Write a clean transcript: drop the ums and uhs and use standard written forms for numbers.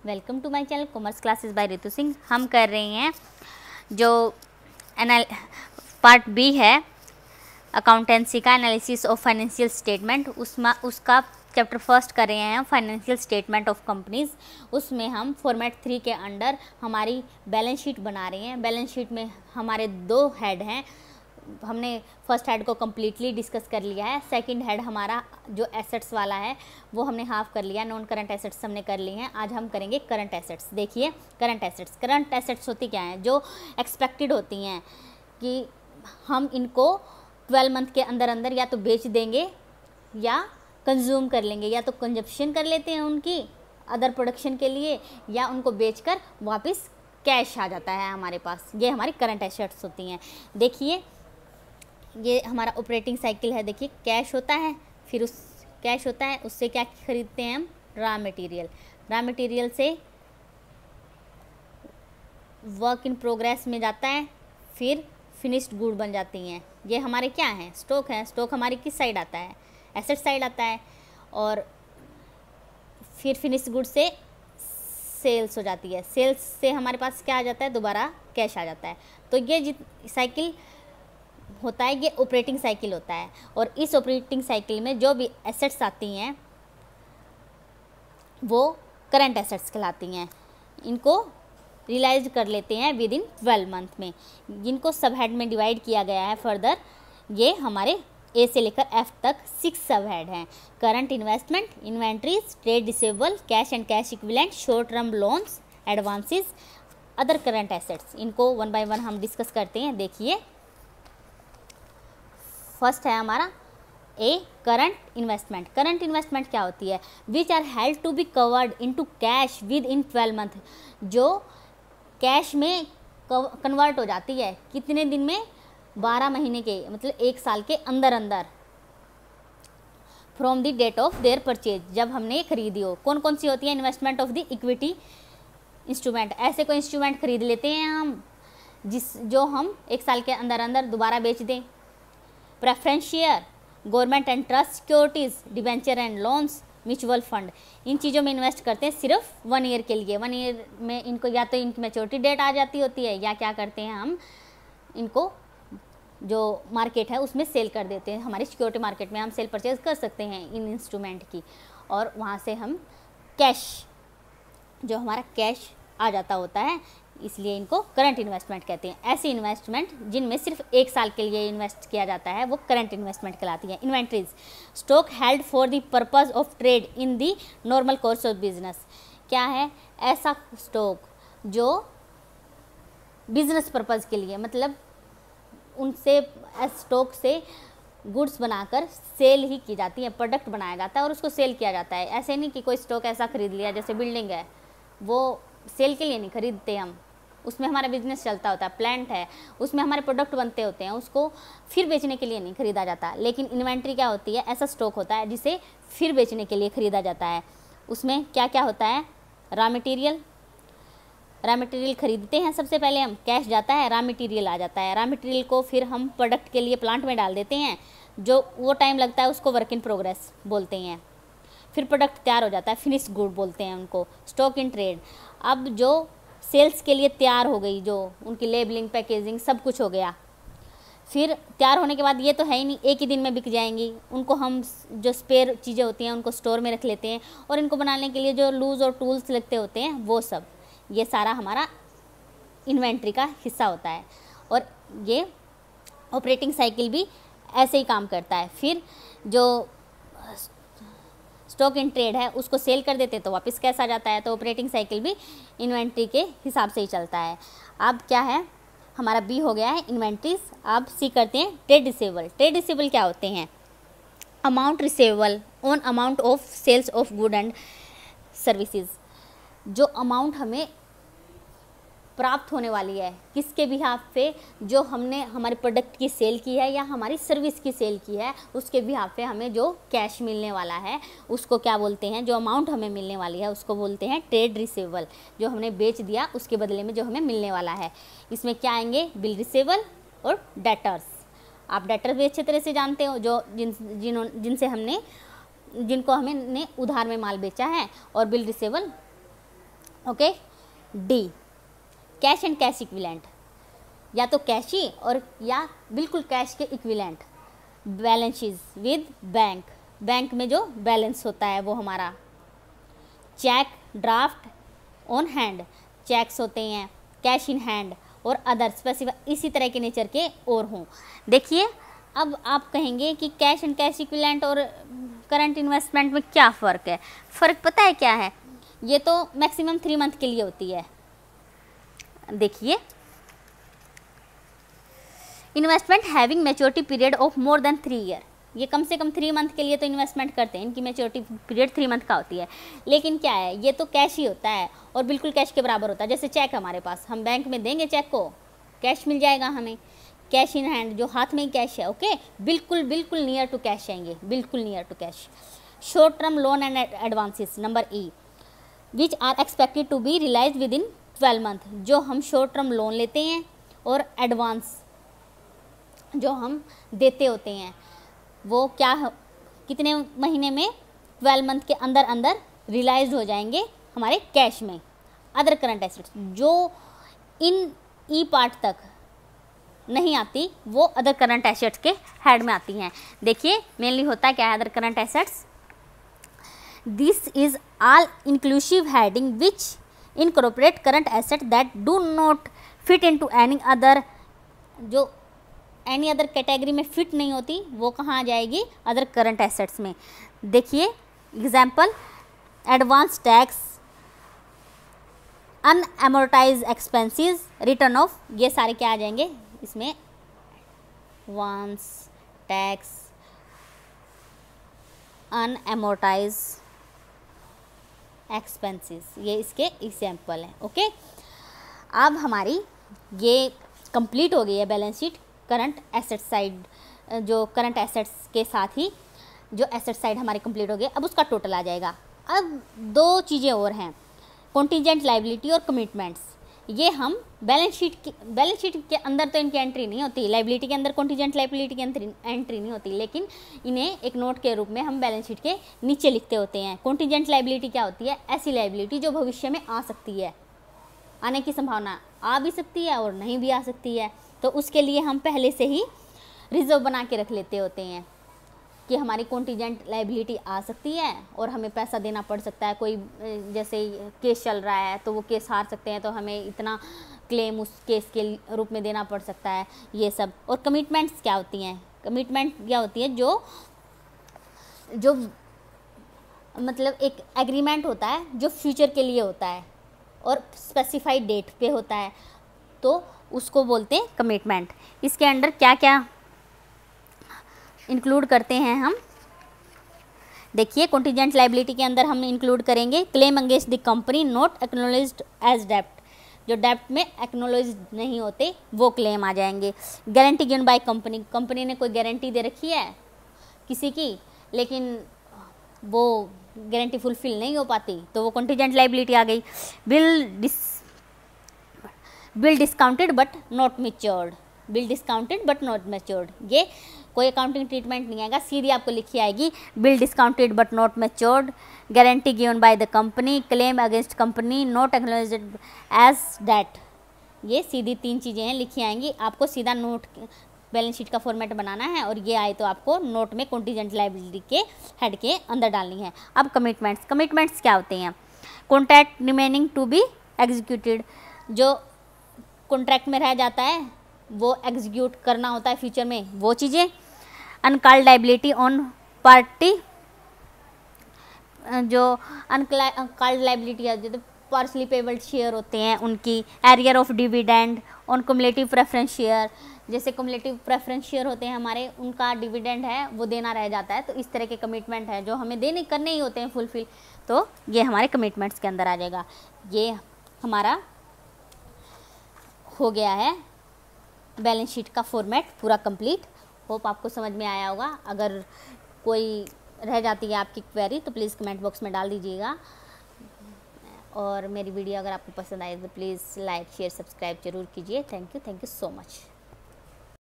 Welcome to my channel commerce classes by Ritu Singh. हम कर रहे हैं जो पार्ट बी है अकाउंटेंसी का एनालिसिस ऑफ फाइनेंशियल स्टेटमेंट, उसका चैप्टर फर्स्ट कर रहे हैं फाइनेंशियल स्टेटमेंट ऑफ कंपनीज। उसमें हम फॉर्मेट 3 के अंडर हमारी बैलेंस शीट बना रहे हैं। बैलेंस शीट में हमारे 2 हेड हैं। हमने फर्स्ट हेड को कम्प्लीटली डिस्कस कर लिया है। सेकंड हेड हमारा जो एसेट्स वाला है वो हमने हाफ कर लिया। नॉन करंट एसेट्स हमने कर लिए हैं। आज हम करेंगे करंट एसेट्स। देखिए करंट एसेट्स होती क्या हैं, जो एक्सपेक्टेड होती हैं कि हम इनको 12 मंथ के अंदर अंदर या तो बेच देंगे या कंज्यूम कर लेंगे, या तो कंजप्शन कर लेते हैं उनकी अदर प्रोडक्शन के लिए, या उनको बेचकर वापस कैश आ जाता है हमारे पास। ये हमारी करंट एसेट्स होती हैं। देखिए ये हमारा ऑपरेटिंग साइकिल है। देखिए कैश होता है, फिर उस कैश होता है उससे क्या खरीदते हैं हम, रॉ मटेरियल से वर्क इन प्रोग्रेस में जाता है, फिर फिनिश्ड गुड बन जाती हैं। ये हमारे क्या हैं, स्टॉक है। स्टॉक हमारी किस साइड आता है, एसेट साइड आता है, और फिर फिनिश्ड गुड से सेल्स हो जाती है। सेल्स से हमारे पास क्या आ जाता है, दोबारा कैश आ जाता है। तो ये साइकिल होता है, ये ऑपरेटिंग साइकिल होता है। और इस ऑपरेटिंग साइकिल में जो भी एसेट्स आती हैं वो करंट एसेट्स कहलाती हैं। इनको रियलाइज कर लेते हैं विद इन 12 मंथ में। जिनको सब हेड में डिवाइड किया गया है फर्दर, ये हमारे ए से लेकर एफ तक 6 सब हेड हैं। Current investment, inventories, trade receivable, cash and cash equivalent, short term loans, advances, other current assets. इनको 1 बाय 1 हम डिस्कस करते हैं। देखिए फर्स्ट है हमारा A current investment. Current investment क्या होती है, which are held to be covered into cash within 12 month. जो कैश में कन्वर्ट हो जाती है कितने दिन में, 12 महीने के, मतलब 1 साल के अंदर अंदर, from the date of their purchase, जब हमने खरीदी हो। कौन कौन सी होती है, investment of the equity instrument. ऐसे कोई इंस्ट्रूमेंट खरीद लेते हैं हम जो हम 1 साल के अंदर अंदर दोबारा बेच दें। Preference share, government and trust securities, debenture and loans, mutual fund. इन चीज़ों में इन्वेस्ट करते हैं सिर्फ 1 ईयर के लिए। 1 ईयर में इनको या तो इनकी मैच्योरिटी डेट आ जाती होती है, या क्या करते हैं हम इनको जो मार्केट है उसमें सेल कर देते हैं। हमारी सिक्योरिटी मार्केट में हम सेल परचेज कर सकते हैं इन इंस्ट्रूमेंट की, और वहाँ से हम कैश, जो हमारा कैश आ जाता होता है, इसलिए इनको करंट इन्वेस्टमेंट कहते हैं। ऐसी इन्वेस्टमेंट जिनमें सिर्फ 1 साल के लिए इन्वेस्ट किया जाता है वो करंट इन्वेस्टमेंट कहलाती है। Inventories, stock held for the purpose of trade in the normal course of business. क्या है, ऐसा स्टॉक जो बिजनेस पर्पस के लिए, मतलब उनसे स्टॉक से गुड्स बनाकर सेल ही की जाती है, प्रोडक्ट बनाया जाता है और उसको सेल किया जाता है। ऐसे नहीं कि कोई स्टॉक ऐसा खरीद लिया, जैसे बिल्डिंग है, वो सेल के लिए नहीं खरीदते हम, उसमें हमारा बिजनेस चलता होता है। प्लांट है, उसमें हमारे प्रोडक्ट बनते होते हैं, उसको फिर बेचने के लिए नहीं खरीदा जाता। लेकिन इन्वेंट्री क्या होती है, ऐसा स्टॉक होता है जिसे फिर बेचने के लिए खरीदा जाता है। उसमें क्या क्या होता है, रॉ मटेरियल खरीदते हैं सबसे पहले हम, कैश जाता है, रॉ मटेरियल आ जाता है। रॉ मटेरियल को फिर हम प्रोडक्ट के लिए प्लांट में डाल देते हैं, जो वो टाइम लगता है उसको वर्क इन प्रोग्रेस बोलते हैं। फिर प्रोडक्ट तैयार हो जाता है, फिनिश गुड बोलते हैं उनको। स्टॉक इन ट्रेड, अब जो सेल्स के लिए तैयार हो गई, जो उनकी लेबलिंग, पैकेजिंग सब कुछ हो गया, फिर तैयार होने के बाद ये तो है ही नहीं एक ही दिन में बिक जाएंगी, उनको हम जो स्पेयर चीज़ें होती हैं उनको स्टोर में रख लेते हैं, और इनको बनाने के लिए जो लूज़ और टूल्स लगते होते हैं वो सब, ये सारा हमारा इन्वेंट्री का हिस्सा होता है। और ये ऑपरेटिंग साइकिल भी ऐसे ही काम करता है। फिर जो स्टॉक इन ट्रेड है उसको सेल कर देते तो वापस कैश आ जाता है। तो ऑपरेटिंग साइकिल भी इन्वेंट्री के हिसाब से ही चलता है। अब क्या है, हमारा बी हो गया है इन्वेंट्रीज। अब सी करते हैं ट्रेड रिसीवेबल। ट्रेड रिसीवेबल क्या होते हैं, amount receivable on amount of sales of good and services. जो अमाउंट हमें प्राप्त होने वाली है किसके बिहाफ पे, जो हमने हमारे प्रोडक्ट की सेल की है या हमारी सर्विस की सेल की है, उसके बिहाफ पे हमें जो कैश मिलने वाला है उसको क्या बोलते हैं, जो अमाउंट हमें मिलने वाली है उसको बोलते हैं ट्रेड रिसीवेबल। जो हमने बेच दिया उसके बदले में जो हमें मिलने वाला है। इसमें क्या आएंगे, बिल रिसीवेबल और डेटर्स। आप डेटर भी अच्छे तरह से जानते हो, जो जिनसे हमने जिनको हमने उधार में माल बेचा है, और bill receivable okay. D, cash and cash equivalent, या तो कैश ही और या बिल्कुल कैश के equivalent. Balances with bank, bank में जो बैलेंस होता है वो हमारा। Cheque, draft, on hand, cheques होते हैं, कैश इन हैंड और अदर स्पेसिफाई इसी तरह के नेचर के और हों। देखिए अब आप कहेंगे कि कैश एंड कैश इक्विवेलेंट और करंट इन्वेस्टमेंट में क्या फ़र्क है। फ़र्क पता है क्या है? ये तो मैक्सिमम 3 मंथ के लिए होती है। देखिए, investment having maturity period of more than 3 year, ये कम से कम 3 मंथ के लिए तो इन्वेस्टमेंट करते हैं, इनकी मैच्योरिटी पीरियड 3 मंथ का होती है। लेकिन क्या है, ये तो कैश ही होता है और बिल्कुल कैश के बराबर होता है। जैसे चेक हमारे पास, हम बैंक में देंगे चेक को, कैश मिल जाएगा हमें, कैश इन हैंड, जो हाथ में ही कैश है। ओके, बिल्कुल बिल्कुल नियर टू कैश आएंगे, बिल्कुल near to cash. Short term loan and advances, number E, which are expected to be realise within 12 month, जो हम शॉर्ट टर्म लोन लेते हैं और एडवांस जो हम देते होते हैं वो क्या कितने महीने में, 12 मंथ के अंदर अंदर रियलाइज हो जाएंगे हमारे कैश में। अदर करंट एसेट्स जो इन ई पार्ट तक नहीं आती वो अदर करंट एसेट्स के हेड में आती हैं। देखिए मेनली होता है क्या है other current assets, this is all inclusive heading which incorporate current asset that do not fit into any other, जो एनी अदर कैटेगरी में फिट नहीं होती वो कहाँ आ जाएगी, अदर करंट एसेट्स में। देखिए example, advance tax, unamortize expenses, return of, ये सारे क्या आ जाएंगे इसमें, एडवांस टैक्स, अनएमोर्टाइज एक्सपेंसेस, ये इसके एग्जाम्पल हैं। ओके, अब हमारी ये कंप्लीट हो गई है balance sheet current asset side, जो करंट एसेट्स के साथ ही जो एसेट साइड हमारी कंप्लीट हो गई। अब उसका टोटल आ जाएगा। अब 2 चीज़ें और हैं, कॉन्टीजेंट लाइबिलिटी और कमिटमेंट्स। ये हम बैलेंस शीट के अंदर तो इनकी एंट्री नहीं होती, लाइबिलिटी के अंदर कॉन्टीजेंट लाइबिलिटी की एंट्री नहीं होती, लेकिन इन्हें एक नोट के रूप में हम बैलेंस शीट के नीचे लिखते होते हैं। कॉन्टीजेंट लाइबिलिटी क्या होती है, ऐसी लाइबिलिटी जो भविष्य में आ सकती है, आने की संभावना आ भी सकती है और नहीं भी आ सकती है, तो उसके लिए हम पहले से ही रिजर्व बना के रख लेते होते हैं कि हमारी कॉन्टीजेंट लाइबिलिटी आ सकती है और हमें पैसा देना पड़ सकता है। कोई जैसे केस चल रहा है तो वो केस हार सकते हैं तो हमें इतना क्लेम उस केस के रूप में देना पड़ सकता है, ये सब। और कमिटमेंट्स क्या होती हैं, कमिटमेंट क्या होती है, जो मतलब एक एग्रीमेंट होता है जो फ्यूचर के लिए होता है और स्पेसिफाइड डेट पे होता है, तो उसको बोलते हैं कमिटमेंट। इसके अंडर क्या क्या इंक्लूड करते हैं हम, देखिए कॉन्टीजेंट लाइबिलिटी के अंदर हम इंक्लूड करेंगे claim against the company not acknowledged as डेप्ट, जो डेप्ट में एक्नॉलेज नहीं होते वो क्लेम आ जाएंगे। Guarantee given by company, company ने कोई गारंटी दे रखी है किसी की, लेकिन वो गारंटी फुलफिल नहीं हो पाती तो वो कॉन्टीजेंट लाइबिलिटी आ गई। Bill discounted but not matured, bill discounted but not matured, ये कोई अकाउंटिंग ट्रीटमेंट नहीं आएगा, सीधी आपको लिखी आएगी bill discounted but not matured, guarantee given by the company, claim against company not acknowledged as debt, ये सीधी 3 चीज़ें हैं लिखी आएंगी। आपको सीधा नोट बैलेंस शीट का फॉर्मेट बनाना है और ये आए तो आपको नोट में कॉन्टीजेंट लाइबिलिटी के हेड के अंदर डालनी है। अब कमिटमेंट्स, कमिटमेंट्स क्या होते हैं, contract remaining to be executed, जो कॉन्ट्रैक्ट में रह जाता है वो एग्जीक्यूट करना होता है फ्यूचर में, वो चीज़ें। अनकॉल्ड लाइबिलिटी ऑन पार्टी, जो अनकॉल्ड लाइबिलिटी है जो पार्सली पेबल शेयर होते हैं उनकी। Arrear of dividend on cumulative preference share, जैसे कुमुलेटिव प्रेफरेंस शेयर होते हैं हमारे, उनका डिविडेंड है वो देना रह जाता है, तो इस तरह के कमिटमेंट है जो हमें देने करने ही होते हैं फुलफिल, तो ये हमारे कमिटमेंट्स के अंदर आ जाएगा। ये हमारा हो गया है बैलेंस शीट का फॉर्मेट पूरा कंप्लीट। होप आपको समझ में आया होगा। अगर कोई रह जाती है आपकी क्वेरी तो प्लीज़ कमेंट बॉक्स में डाल दीजिएगा, और मेरी वीडियो अगर आपको पसंद आए तो प्लीज़ लाइक शेयर सब्सक्राइब जरूर कीजिए। Thank you so much.